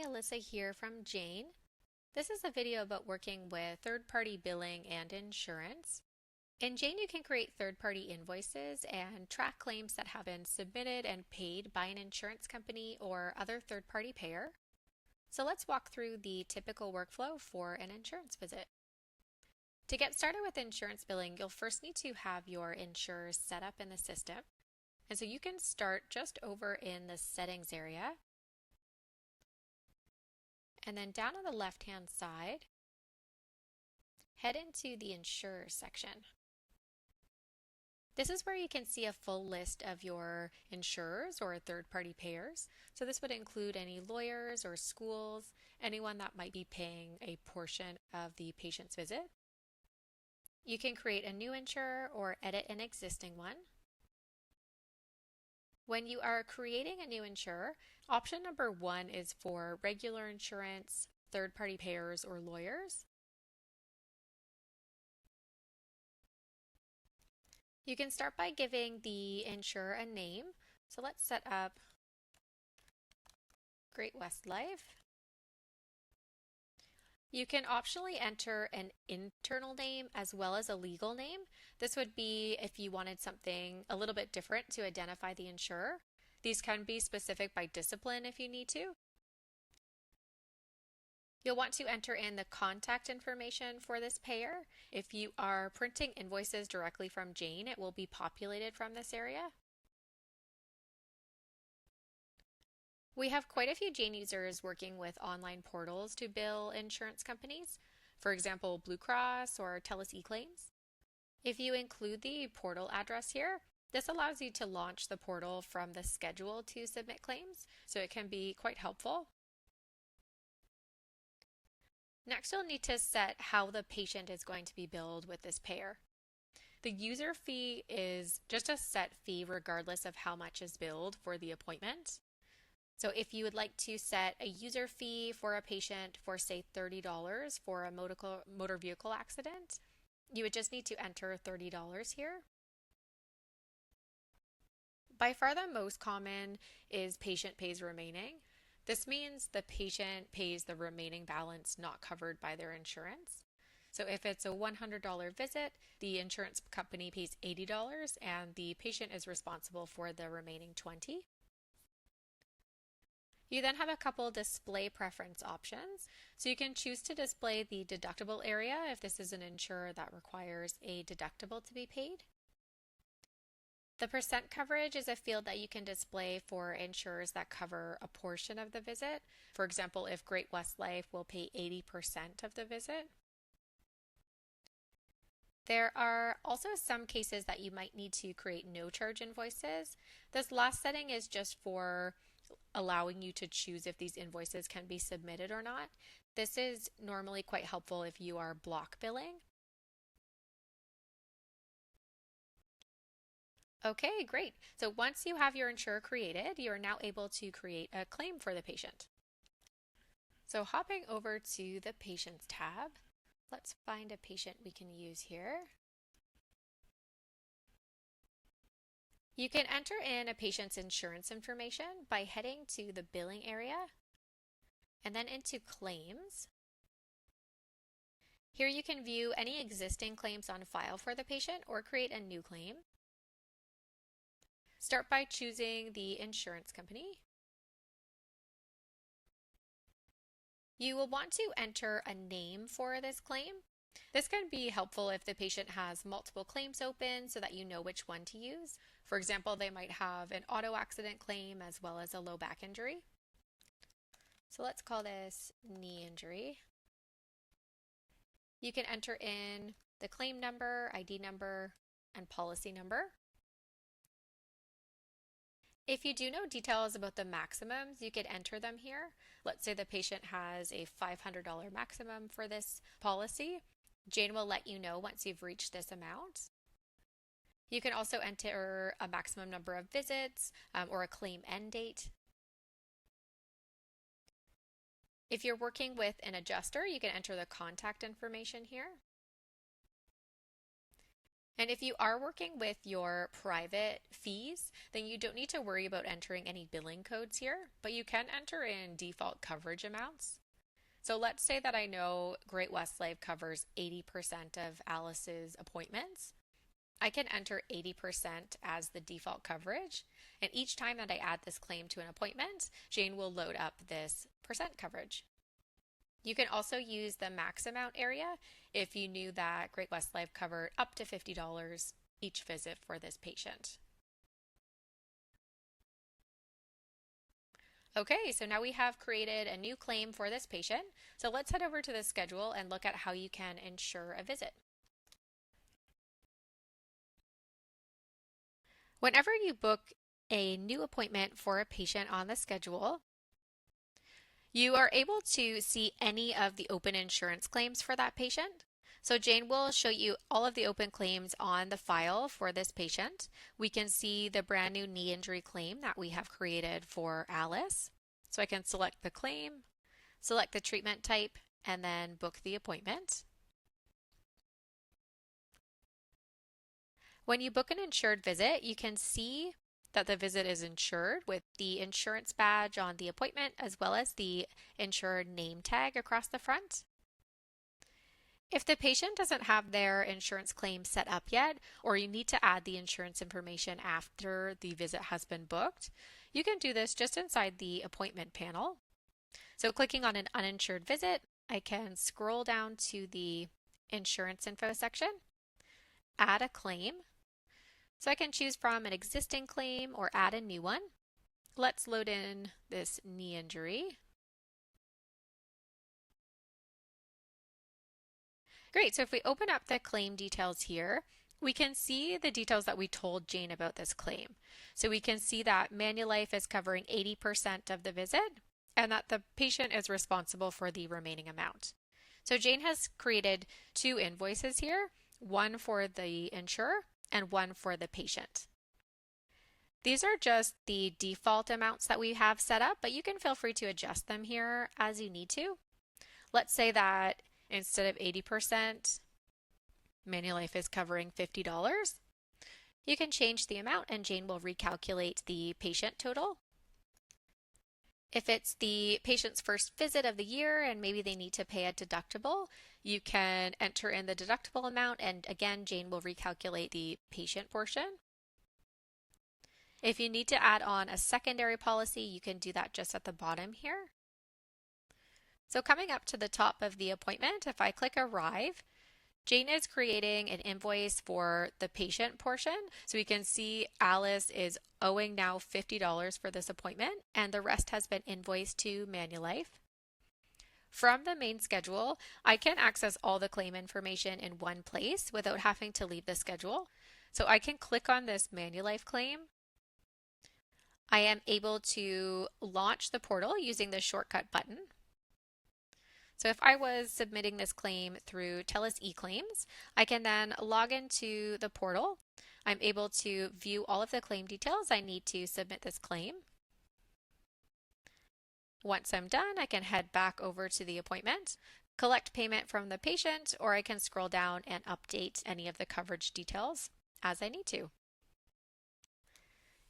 Hi, Alyssa here from Jane. This is a video about working with third-party billing and insurance. In Jane, you can create third-party invoices and track claims that have been submitted and paid by an insurance company or other third-party payer. So let's walk through the typical workflow for an insurance visit. To get started with insurance billing, you'll first need to have your insurers set up in the system. And so you can start just over in the settings area. And then down on the left-hand side, head into the insurer section. This is where you can see a full list of your insurers or third-party payers. So this would include any lawyers or schools, anyone that might be paying a portion of the patient's visit. You can create a new insurer or edit an existing one. When you are creating a new insurer, option number 1 is for regular insurance, third-party payers, or lawyers. You can start by giving the insurer a name. So let's set up Great-West Life. You can optionally enter an internal name as well as a legal name. This would be if you wanted something a little bit different to identify the insurer. These can be specific by discipline if you need to. You'll want to enter in the contact information for this payer. If you are printing invoices directly from Jane, it will be populated from this area. We have quite a few Jane users working with online portals to bill insurance companies, for example, Blue Cross or TELUS eClaims. If you include the portal address here, this allows you to launch the portal from the schedule to submit claims, so it can be quite helpful. Next, you'll need to set how the patient is going to be billed with this payer. The user fee is just a set fee regardless of how much is billed for the appointment. So if you would like to set a user fee for a patient for, say, $30 for a motor vehicle accident, you would just need to enter $30 here. By far the most common is patient pays remaining. This means the patient pays the remaining balance not covered by their insurance. So if it's a $100 visit, the insurance company pays $80 and the patient is responsible for the remaining $20. You then have a couple display preference options. So you can choose to display the deductible area if this is an insurer that requires a deductible to be paid. The percent coverage is a field that you can display for insurers that cover a portion of the visit. For example, if Great-West Life will pay 80% of the visit. There are also some cases that you might need to create no-charge invoices. This last setting is just for allowing you to choose if these invoices can be submitted or not. This is normally quite helpful if you are block billing. Okay, great. So once you have your insurer created, you are now able to create a claim for the patient. So hopping over to the Patients tab, let's find a patient we can use here. You can enter in a patient's insurance information by heading to the billing area and then into claims. Here you can view any existing claims on file for the patient or create a new claim. Start by choosing the insurance company. You will want to enter a name for this claim. This can be helpful if the patient has multiple claims open so that you know which one to use. For example, they might have an auto accident claim as well as a low back injury. So let's call this knee injury. You can enter in the claim number, ID number, and policy number. If you do know details about the maximums, you could enter them here. Let's say the patient has a $500 maximum for this policy. Jane will let you know once you've reached this amount. You can also enter a maximum number of visits or a claim end date. If you're working with an adjuster, you can enter the contact information here. And if you are working with your private fees, then you don't need to worry about entering any billing codes here, but you can enter in default coverage amounts. So let's say that I know Great West Life covers 80% of Alice's appointments. I can enter 80% as the default coverage, and each time that I add this claim to an appointment, Jane will load up this percent coverage. You can also use the max amount area if you knew that Great West Life covered up to $50 each visit for this patient. Okay, so now we have created a new claim for this patient. So let's head over to the schedule and look at how you can insure a visit. Whenever you book a new appointment for a patient on the schedule, you are able to see any of the open insurance claims for that patient. So Jane will show you all of the open claims on the file for this patient. We can see the brand new knee injury claim that we have created for Alice. So I can select the claim, select the treatment type, and then book the appointment. When you book an insured visit, you can see that the visit is insured with the insurance badge on the appointment as well as the insured name tag across the front. If the patient doesn't have their insurance claim set up yet, or you need to add the insurance information after the visit has been booked, you can do this just inside the appointment panel. So clicking on an uninsured visit, I can scroll down to the insurance info section, add a claim. So I can choose from an existing claim or add a new one. Let's load in this knee injury. Great, so if we open up the claim details here, we can see the details that we told Jane about this claim. So we can see that Manulife is covering 80% of the visit and that the patient is responsible for the remaining amount. So Jane has created two invoices here, one for the insurer and one for the patient. These are just the default amounts that we have set up, but you can feel free to adjust them here as you need to. Let's say that instead of 80%, Manulife is covering $50. You can change the amount and Jane will recalculate the patient total. If it's the patient's first visit of the year and maybe they need to pay a deductible, you can enter in the deductible amount and again, Jane will recalculate the patient portion. If you need to add on a secondary policy, you can do that just at the bottom here. So coming up to the top of the appointment, if I click Arrive, Jane is creating an invoice for the patient portion. So we can see Alice is owing now $50 for this appointment, and the rest has been invoiced to Manulife. From the main schedule, I can access all the claim information in one place without having to leave the schedule. So I can click on this Manulife claim. I am able to launch the portal using the shortcut button. So if I was submitting this claim through TELUS eClaims, I can then log into the portal. I'm able to view all of the claim details I need to submit this claim. Once I'm done, I can head back over to the appointment, collect payment from the patient, or I can scroll down and update any of the coverage details as I need to.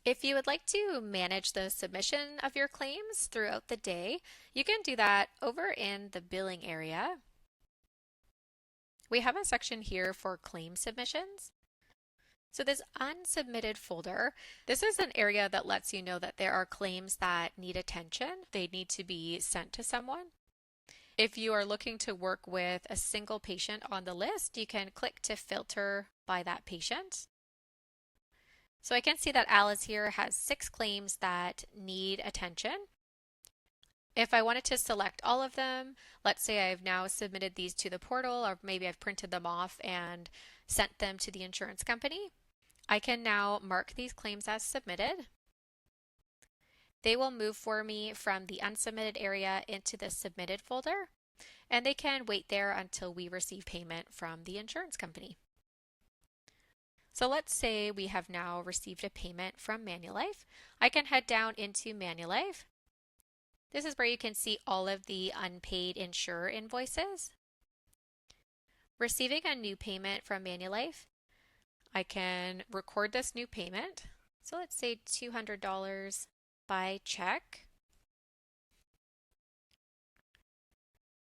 If you would like to manage the submission of your claims throughout the day, you can do that over in the billing area. We have a section here for claim submissions. So this unsubmitted folder, this is an area that lets you know that there are claims that need attention. They need to be sent to someone. If you are looking to work with a single patient on the list, you can click to filter by that patient. So I can see that Alice here has 6 claims that need attention. If I wanted to select all of them, let's say I've now submitted these to the portal, or maybe I've printed them off and sent them to the insurance company, I can now mark these claims as submitted. They will move for me from the unsubmitted area into the submitted folder, and they can wait there until we receive payment from the insurance company. So let's say we have now received a payment from Manulife. I can head down into Manulife. This is where you can see all of the unpaid insurer invoices. Receiving a new payment from Manulife, I can record this new payment. So let's say $200 by check.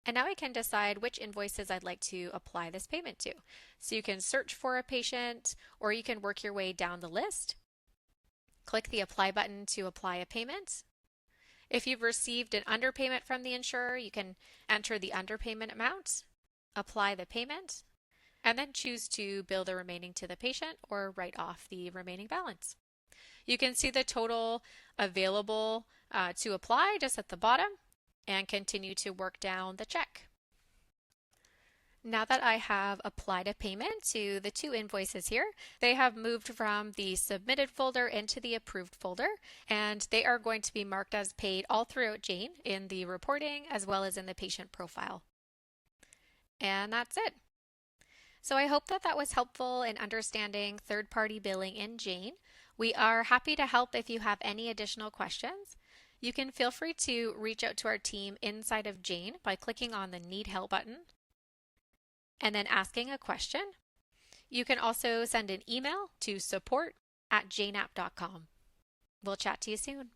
And now I can decide which invoices I'd like to apply this payment to. So you can search for a patient, or you can work your way down the list. Click the Apply button to apply a payment. If you've received an underpayment from the insurer, you can enter the underpayment amount, apply the payment, and then choose to bill the remaining to the patient or write off the remaining balance. You can see the total available to apply just at the bottom and continue to work down the check. Now that I have applied a payment to the two invoices here, they have moved from the submitted folder into the approved folder, and they are going to be marked as paid all throughout Jane in the reporting as well as in the patient profile. And that's it. So I hope that was helpful in understanding third-party billing in Jane. We are happy to help if you have any additional questions. You can feel free to reach out to our team inside of Jane by clicking on the Need Help button and then asking a question. You can also send an email to support@janeapp.com. We'll chat to you soon.